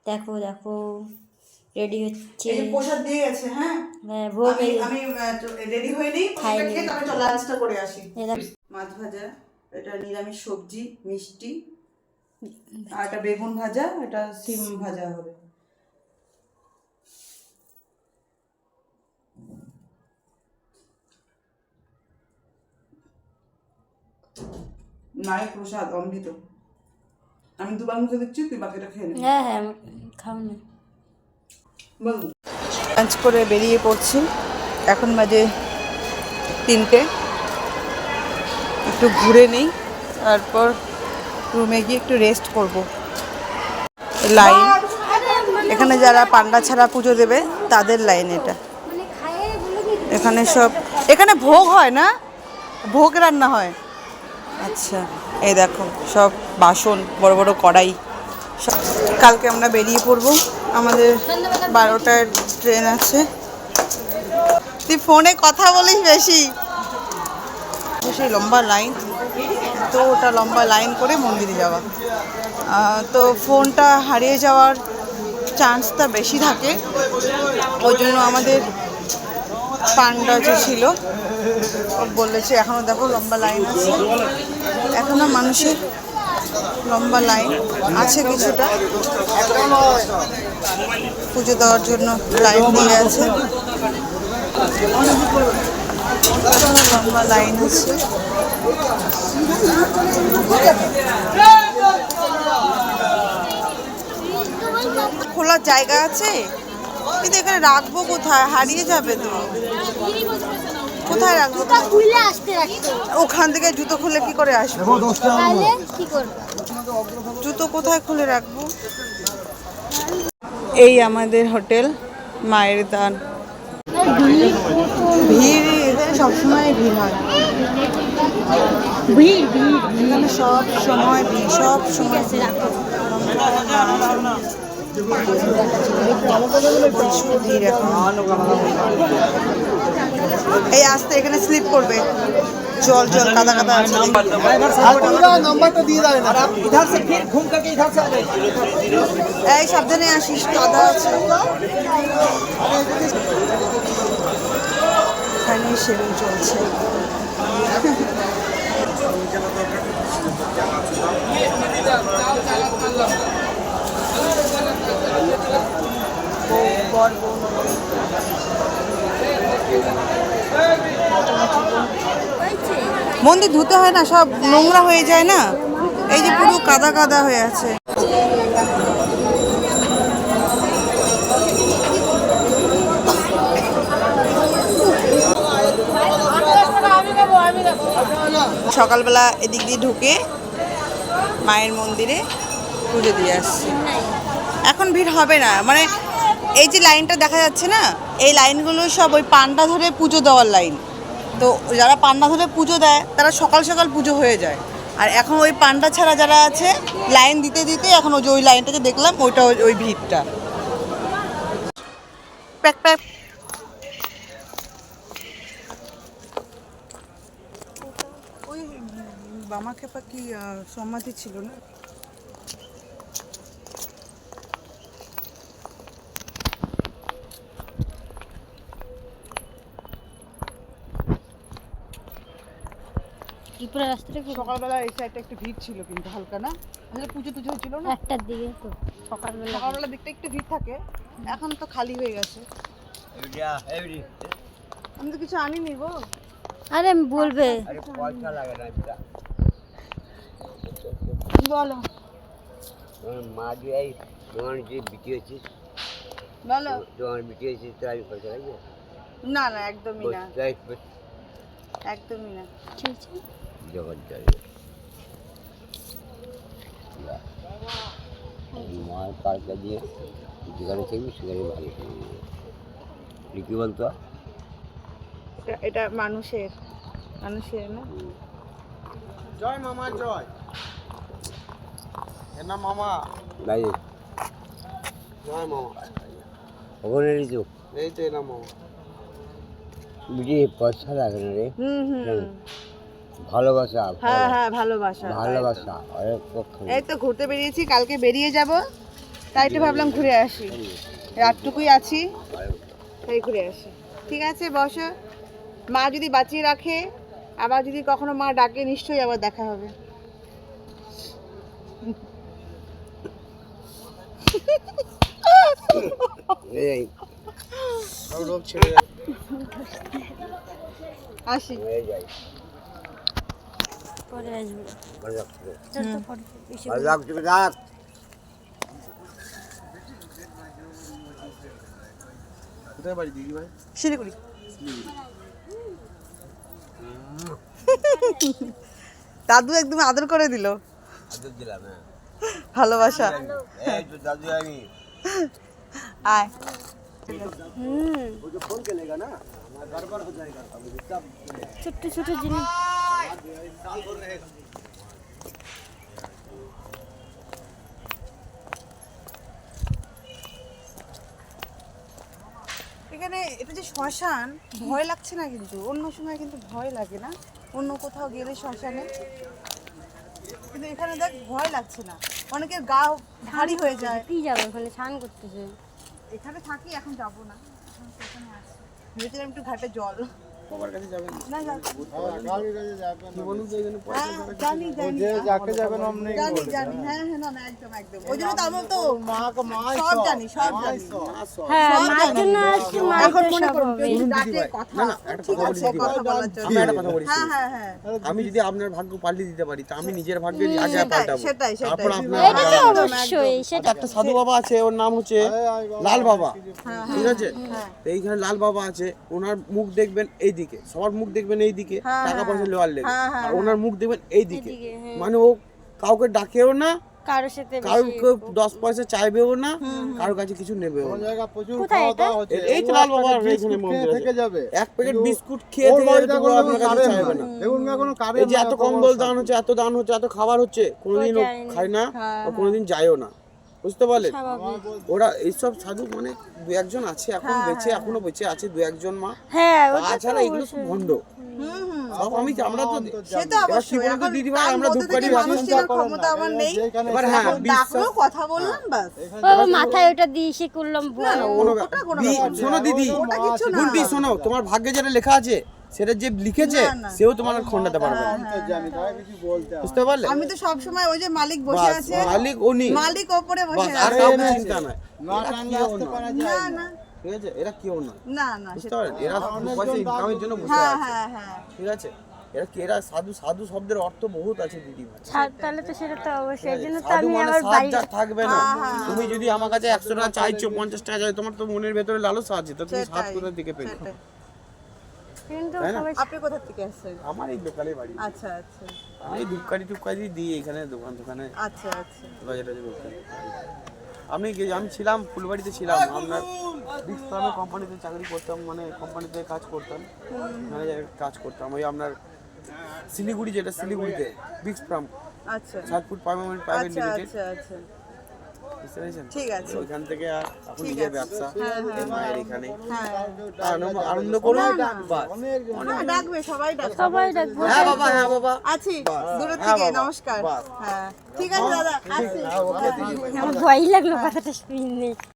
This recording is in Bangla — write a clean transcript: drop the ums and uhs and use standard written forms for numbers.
দেখো দেখো রেডি হচ্ছে। এই প্রসাদ দিয়ে গেছে। হ্যাঁ হ্যাঁ ভোগ আমি রেডি হয়ে নেই, প্রসাদটা খেয়ে তবে চল লাঞ্চটা করে আসি। মাছ ভাজা, এটা নিরামিষ সবজি, মিষ্টি, আর এটা বেগুন ভাজা, এটা সিম ভাজা হবে। মায়ের প্রসাদ অমৃত। আমি দুবার মুখে দিচ্ছি, তুই বাকিটা খেয়ে নে। হ্যাঁ হ্যাঁ খাও না। বল। লাঞ্চ করে বেরিয়ে পড়ছি, এখন বাজে 3টে। একটু ঘুরে নিই, তারপর রুমে গিয়ে একটু রেস্ট করব। লাইন এখানে যারা পান্ডা ছাড়া পুজো দেবে তাদের লাইন এটা। এখানে সব এখানে ভোগ হয় না, ভোগ রান্না হয়। আচ্ছা এই দেখো সব বাসন, বড় বড় কড়াই সব। কালকে আমরা বেরিয়ে পড়বো, আমাদের 12টার ট্রেন আছে। তুই ফোনে কথা বলিস বেশি। সেই লম্বা লাইন, তো ওটা লম্বা লাইন করে মন্দিরে যাওয়া, তো ফোনটা হারিয়ে যাওয়ার চান্সটা বেশি থাকে। ওই জন্য আমাদের পান্ডা যে ছিল বলেছে এখনও দেখো লম্বা লাইন আছে, এখনও মানুষের লম্বা লাইন আছে কিছুটা। পুজো দেওয়ার জন্য লাইন দিয়ে আছে, লম্বা লাইন আছে। খোলার জায়গা আছে, কিন্তু এখানে রাখবো কোথায়? হারিয়ে যাবে তো। কোথায় রাখবো? ওখান থেকে জুতো খুলে কি করে আসবো? জুতো কোথায় খুলে রাখবো? এই আমাদের হোটেল মায়ের দান। ভিড় এখানে সবসময় ভিড় হয়, এখানে সব সময় ভিড়, সব সময় ভিড়। এখন এই আসতে এখানে স্লিপ করবে, জল জল কাদা কাদা আছে। এই সাবধানে আসিস, কাদা আছে। এখানে সেলিং চলছে। মন্দির ধুতে হয় না, সব নোংরা হয়ে যায় না, এই যে পুরো কাদা কাদা হয়ে আছে। সকালবেলা এদিক দিয়ে ঢুকে মায়ের মন্দিরে পুজো দিয়ে আসছি। এখন ভিড় হবে না, মানে এই যে লাইনটা দেখা যাচ্ছে না, এই লাইনগুলো সব ওই পান্ডা ধরে পুজো দেওয়ার লাইন। তো যারা পান্ডা ধরে পুজো দেয় তারা সকাল সকাল পুজো হয়ে যায়। আর এখন ওই পান্ডা ছাড়া যারা আছে লাইন দিতে দিতে এখন ওই যে ওই লাইনটা যে দেখলাম ওইটা ওই ভিড়টা। Pack pack. ওই বামাখ্যাপা কি সমাধি ছিল না? ত্রিপুরা রাস্তাটা সকালবেলা এই সাইডটা একটু ভিড় ছিল, কিন্তু হালকা না, আসলে পুজো টুজো হচ্ছিল না একটার দিকে, তো সকালবেলা দিকটা একটু ভিড় থাকে, এখন তো খালি হয়ে গেছে। আমি তো কিছু আনিনি গো। আরে বলবে বলো মা দিয়ে তোমার যে বিটি আছে, বলো। তোমার বিটি আছে তো আমি পয়সা লাগবে না না, একদমই না, একদমই না। জগৎ জয় মার পার্কে দিয়ে যেখানে থাকবি সেখানে ভালো থাকবি। কি বলতো এটা মানুষের মানুষের না। জয় মামা জয়, এর নাম মামা। ভাই জয় মামা, ওখানে তো এই তো এর নাম মামা। বিটি পয়সা লাগে না রে। হুম ভালোবাসা। হ্যাঁ হ্যাঁ, ভালোবাসা ভালোবাসা অনেক পক্ষ। এই তো ঘুরতে বেরিয়েছি, কালকে বেরিয়ে যাব, তাই একটু ভাবলাম ঘুরে আসি, রাতটুকুই আছি তাই ঘুরে আসি। ঠিক আছে বসো, মা যদি বাঁচিয়ে রাখে, আবার যদি কখনো মা ডাকে নিশ্চয়ই আবার দেখা হবে। এই সব রোগ ছেড়ে যাবে। আসি। হয়ে যায় পরে আসবো। ভালো লাগছে তোর তো পরে এসে ভালো লাগছে রাত কোথায় বাড়ি দিদি ভাই? শিলিগুড়ি। দাদু একদম আদর করে দিল, আদর দিলাম হ্যাঁ ভালোবাসা। এই তো দাদু আমি আয়। फोन चलेगा ना गड़बड़ हो जाएगा अभी सब ছোট্ট ছোট জিনিস। এখানে এটা যে শ্মশান, ভয় লাগছে না কিন্তু? অন্য সময় কিন্তু ভয় লাগে না, অন্য কোথাও গেলে শ্মশানে, কিন্তু এখানে দেখ ভয় লাগছে না। অনেকের গা ভারী হয়ে যায়। কি যাবে ওখানে স্নান করতেছে? এখানে থাকি, এখন যাব না, এখন সেখানে আছি। ভেবেছিলাম একটু ঘাটে জল। বাবার কাছে যাবেন না যাচ্ছি। কি বলুন তো এখানে হ্যাঁ, জানি জানি যাকে যাবেন আপনি জানি জানি, হ্যাঁ হ্যাঁ, না না, একদম একদম। ওই জন্য তো আমি তো মা সব জানি, সব জানি। হ্যাঁ সব মার জানি। জন্য আসছি, মার এখন তো মনে সব করুন হবে। যদি ডাকে কথা, ঠিক আছে, কথা বলার জন্য। আমি একটা কথা বলি, হ্যাঁ হ্যাঁ হ্যাঁ, আমি যদি আপনার ভাগ্য পাল্টে দিতে পারি তা আমি নিজের ভাগ্যে আগে সেটাই পাল্টাবো। সেটাই সেটাই। তারপর আপনার এটা তো অবশ্যই সেটা। একটা সাধু বাবা আছে, ওর নাম হচ্ছে লাল বাবা, ঠিক আছে? তো এইখানে লাল বাবা আছে, ওনার মুখ দেখবেন এইদিকে, সবার মুখ দেখবেন এইদিকে, টাকা পয়সা লেওয়ার লেগে, আর ওনার মুখ দেখবেন এইদিকে। এদিকে, হ্যাঁ। মানে ও কাউকে ডাকেও না, কারোর সাথে কাউকে 10 পয়সা চাইবেও না, কারোর কাছে কিছু নেবেও না। জায়গা প্রচুর কোথায় খাওয়া এটা? দাওয়া হচ্ছে। এই তো লাল বাবার এখানে মন্দির থেকে আছে। যাবে এক প্যাকেট বিস্কুট খেয়ে থেকে যাবে, তবুও আপনার কাছে চাইবে না। দেখুন না কোনো কারে এই যে এত কম্বল দান হচ্ছে, এত দান হচ্ছে, এত খাবার হচ্ছে, কোনোদিন ও যায় না। খায় না, ও কোনোদিন যায়ও না, বুঝতে পারলেন? স্বাভাবিক। ওরা এইসব সাধু মানে দু একজন আছে এখন বেঁচে, এখনো বেঁচে আছে দু একজন মা, হ্যাঁ ওটা তো তাছাড়া এগুলো সব ভণ্ড সব। আমরা তো সে তো এবার কি অবশ্যই। বলতো এখন দিদি ভাই, তার আমরা মধ্যে ধূপকাঠি থেকে বাসন মানুষের ক্ষমতা আমার নেই। এবার হ্যাঁ এখন ডাকলো, কথা বললাম, বাস। ও মাথায় ওটা দিয়ে সে করলাম ভয়। ওটা কোনো ব্যাপার না। শোনো দিদি, ওটা কিছু না। গুন্টি শোনো, তোমার ভাগ্যে যেটা লেখা আছে সেটা যে লিখেছে না, না। সেও তোমার খণ্ডাতে পারবে না, জানি তাই কিছু বলতে হবে। বুঝতে পারলে? আমি তো সব সময় ওই যে মালিক বসে বাস, আছে, মালিক উনি, মালিক ওপরে বাস, বসে আর আছে। কাউকে চিন্তা নাই। না এরা টানলে কেউ আসতে না, পারা না যায় না। না ঠিক আছে? এরা কেউ না, না না, বুঝতে সেটা- পারলেন? এরা পয়সা ইনকামের জন্য বসে হ্যাঁ আছে, হ্যাঁ হ্যাঁ, ঠিক আছে? এরা সাধু, সাধু শব্দের অর্থ বহুত আছে দিদি ভাই। তাহলে তো সেটা তো অবশ্যই। এই জন্য তো সাধু আমি মানে আমার সাজ বাড়ি যা থাকবে না। তুমি যদি আমার কাছে 100 টাকা চাইছো, 50 টাকা চাইছো, তোমার তো মনের ভেতরে লালসা আছে, তো তুমি সাজ সেটাই, কোথা থেকে পেলে? সেটাই। কিন্তু তাই না? সবাই আপনি কোথা থেকে আসছেন? আমার এই লোকালে বাড়ি, আচ্ছা আচ্ছা আমি ধূপকাঠি টুপকাঠি দিই এখানে দোকানে আচ্ছা আচ্ছা। বাজারে করতে। আমি ছিলাম ফুলবাড়িতে ছিলাম, আপনার বিগ ফার্মে কোম্পানিতে চাকরি করতাম, মানে কোম্পানিতে কাজ করতাম, ম্যানেজারের কাজ করতাম। ওই আপনার শিলিগুড়ি, যেটা শিলিগুড়িতে বিগ ফার্ম, আচ্ছা সাতপুর পারমানেন্ট প্রাইভেট আচ্ছা লিমিটেড, আচ্ছা আচ্ছা, বুঝতে পেরেছেন? ঠিক আছে। ওইখান থেকে আর এখন ঠিক নিজের আছে। ব্যবসা, এই মায়ের এখানে হ্যাঁ আনন্দ করুন, বাস। হ্যাঁ, ডাকবে, সবাই ডাকবে। সবাই ডাকবো। হ্যাঁ বাবা, হ্যাঁ বাবা, আছি দূরের হ্যাঁ থেকে, বাবা, নমস্কার। বাস। হ্যাঁ ঠিক আছে দাদা, আসছি। হ্যাঁ ওকে দিদি। আমার ভয়ই লাগলো কথাটা শুনে।